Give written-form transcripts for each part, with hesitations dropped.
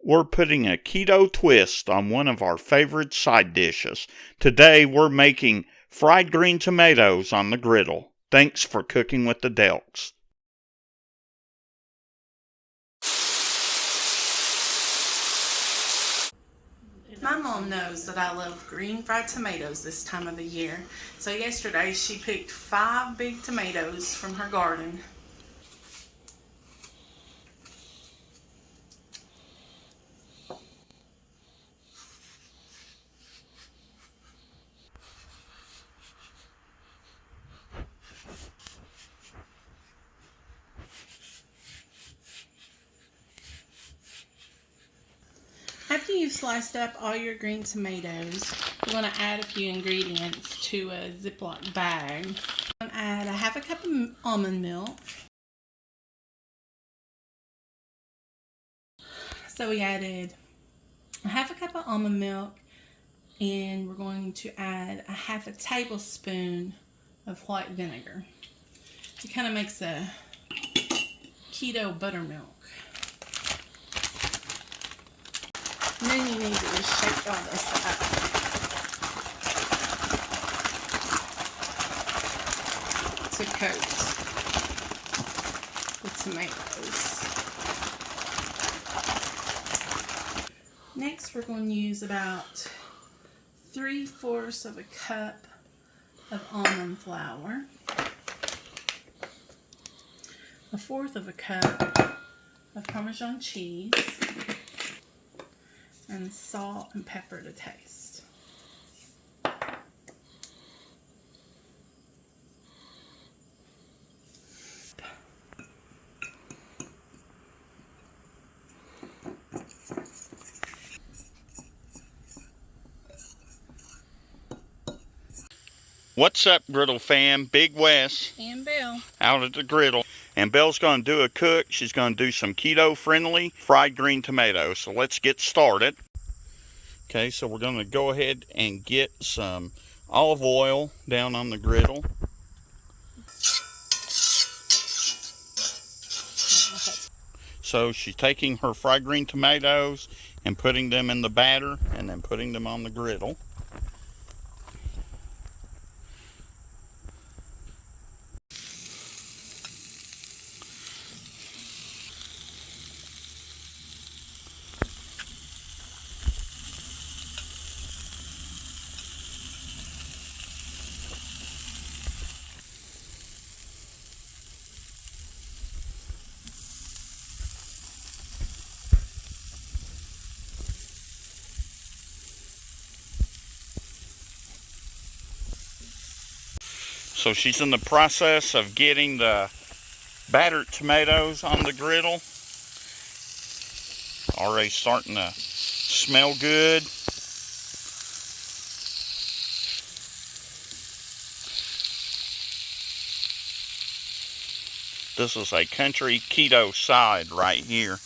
we're putting a keto twist on one of our favorite side dishes. Today we're making fried green tomatoes on the griddle. Thanks for cooking with the Delks. My mom knows that I love green fried tomatoes this time of the year. So yesterday she picked 5 big tomatoes from her garden. After you've sliced up all your green tomatoes, you're going to add a few ingredients to a Ziploc bag. I'm going to add a half a cup of almond milk. So we added a half a cup of almond milk, and we're going to add a half a tablespoon of white vinegar. It kind of makes a keto buttermilk. And then you need to just shake all this up. To coat the tomatoes. Next, we're going to use about 3/4 of a cup of almond flour, 1/4 of a cup of Parmesan cheese, and salt and pepper to taste. What's up, Griddle fam? Big Wes And Belle. out at the griddle. And Belle's going to do a cook. She's going to do some keto-friendly fried green tomatoes. So let's get started. Okay, so we're going to go ahead and get some olive oil down on the griddle. So she's taking her fried green tomatoes and putting them in the batter and then putting them on the griddle. So she's in the process of getting the battered tomatoes on the griddle. Already starting to smell good. This is a country keto side right here.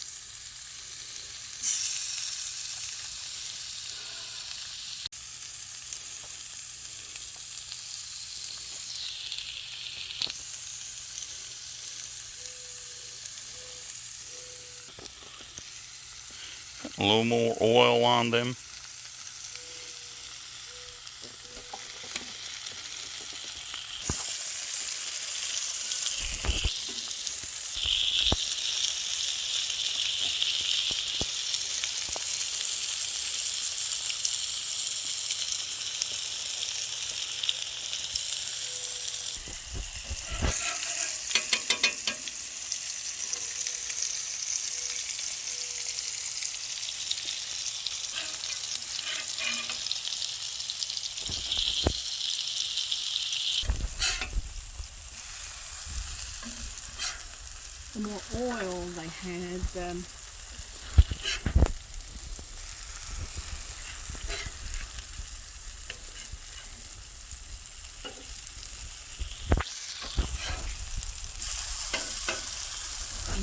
A little more oil on them. The more oil they had, the more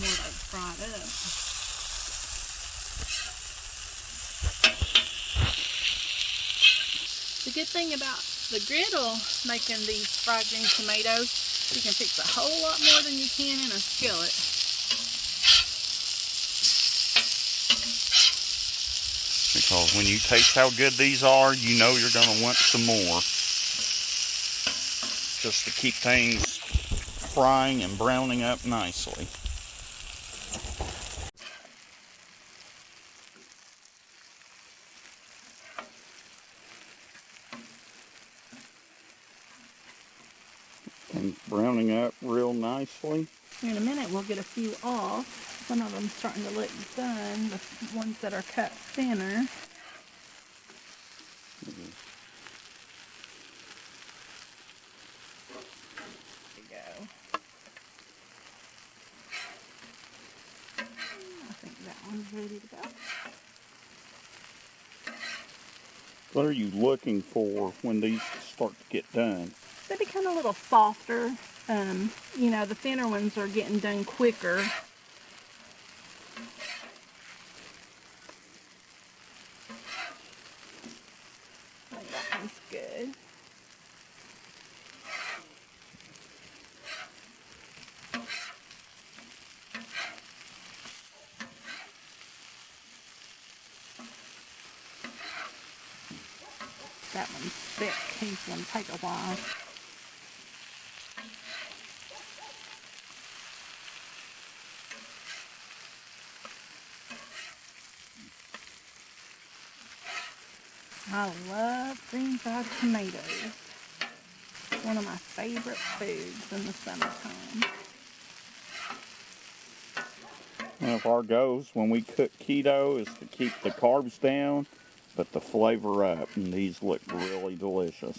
they fried up. The good thing about the griddle making these fried green tomatoes, you can fix a whole lot more than you can in a skillet. because when you taste how good these are, you know you're going to want some more. Just to keep things frying and browning up nicely. And browning up real nicely. In a minute we'll get a few off. Some of them starting to look done, the ones that are cut thinner. There you go. I think that one's ready to go. What are you looking for when these start to get done? They become a little softer. You know, the thinner ones are getting done quicker. I think that one's good. That one's thick. He's going to take a while. I love green fried tomatoes. One of my favorite foods in the summertime. One of our goals when we cook keto is to keep the carbs down, but the flavor up, and these look really delicious.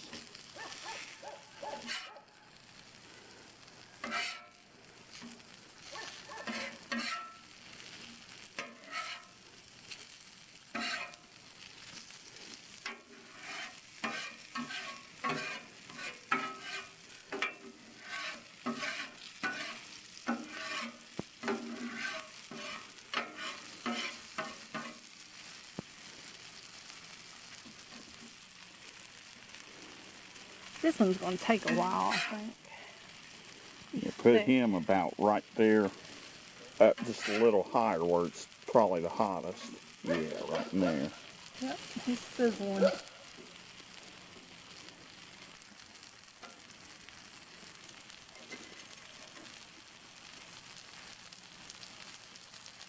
This one's going to take a while, I think. Yeah, put him about right there, up just a little higher where it's probably the hottest. Yeah, right in there. Yep, he's sizzling.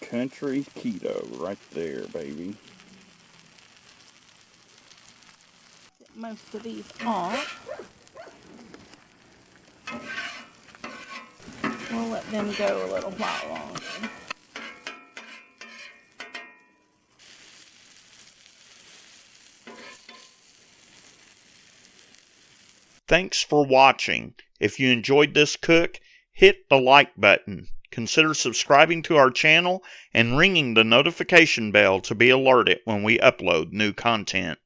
Country keto right there, baby. Get most of these off. We'll let them go a little while longer. Thanks for watching. If you enjoyed this cook, hit the like button. Consider subscribing to our channel and ringing the notification bell to be alerted when we upload new content.